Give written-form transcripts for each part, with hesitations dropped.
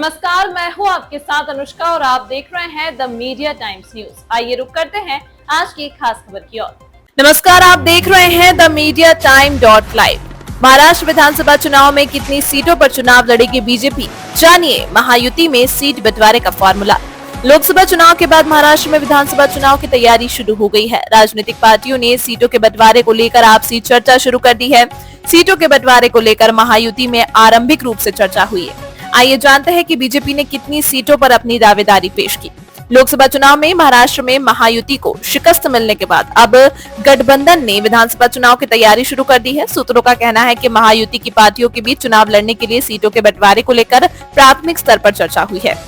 नमस्कार, मैं हूं आपके साथ अनुष्का और आप देख रहे हैं द मीडिया टाइम्स न्यूज। आइए रुक करते हैं आज की खास खबर की ओर। नमस्कार, आप देख रहे हैं the media time .live। Maharashtra विधानसभा चुनाव में कितनी सीटों पर चुनाव लड़ेगी बीजेपी, जानिए महायुति में सीट बंटवारे का फॉर्मूला। लोकसभा चुनाव के बाद महाराष्ट्र में विधानसभा चुनाव की तैयारी शुरू हो गई है। राजनीतिक पार्टियों ने सीटों के बंटवारे को लेकर आपसी चर्चा शुरू कर दी है। सीटों के बंटवारे को लेकर महायुति में आरंभिक रूप से चर्चा हुई है। आइए जानते हैं कि बीजेपी ने कितनी सीटों पर अपनी दावेदारी पेश की। लोकसभा चुनाव में महाराष्ट्र में महायुति को शिकस्त मिलने के बाद अब गठबंधन ने विधानसभा चुनाव की तैयारी शुरू कर दी है। सूत्रों का कहना है कि महायुति की पार्टियों के बीच चुनाव लड़ने के लिए सीटों के बंटवारे को लेकर प्राथमिक स्तर पर चर्चा हुई है।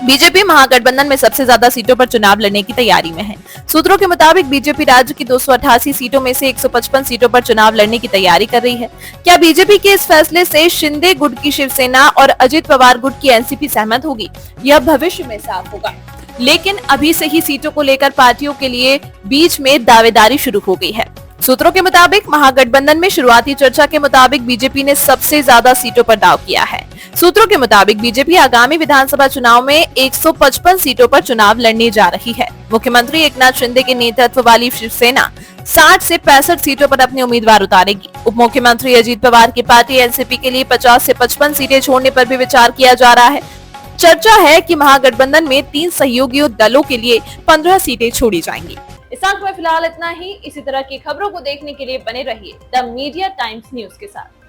बीजेपी महागठबंधन में सबसे ज्यादा सीटों पर चुनाव लड़ने की तैयारी में है। सूत्रों के मुताबिक बीजेपी राज्य की 288 सीटों में से 155 सीटों पर चुनाव लड़ने की तैयारी कर रही है। क्या बीजेपी के इस फैसले से शिंदे गुट की शिवसेना और अजित पवार गुट की एनसीपी सहमत होगी? यह भविष्य में साफ होगा, लेकिन अभी से ही सीटों को लेकर पार्टियों के लिए बीच में दावेदारी शुरू हो गई है। सूत्रों के मुताबिक महागठबंधन में शुरुआती चर्चा के मुताबिक बीजेपी ने सबसे ज्यादा सीटों पर दाव किया है। सूत्रों के मुताबिक बीजेपी आगामी विधानसभा चुनाव में 155 सीटों पर चुनाव लड़ने जा रही है। मुख्यमंत्री एकनाथ शिंदे के नेतृत्व वाली शिवसेना 60 से 65 सीटों पर अपने उम्मीदवार उतारेगी। उप मुख्यमंत्री अजित पवार की पार्टी एनसीपी के लिए 50 से 55 सीटें छोड़ने पर भी विचार किया जा रहा है। चर्चा है कि महागठबंधन में 3 सहयोगी दलों के लिए 15 सीटें छोड़ी जाएंगी। इस अंक में फिलहाल इतना ही। इसी तरह की खबरों को देखने के लिए बने रहिए द मीडिया टाइम्स न्यूज के साथ।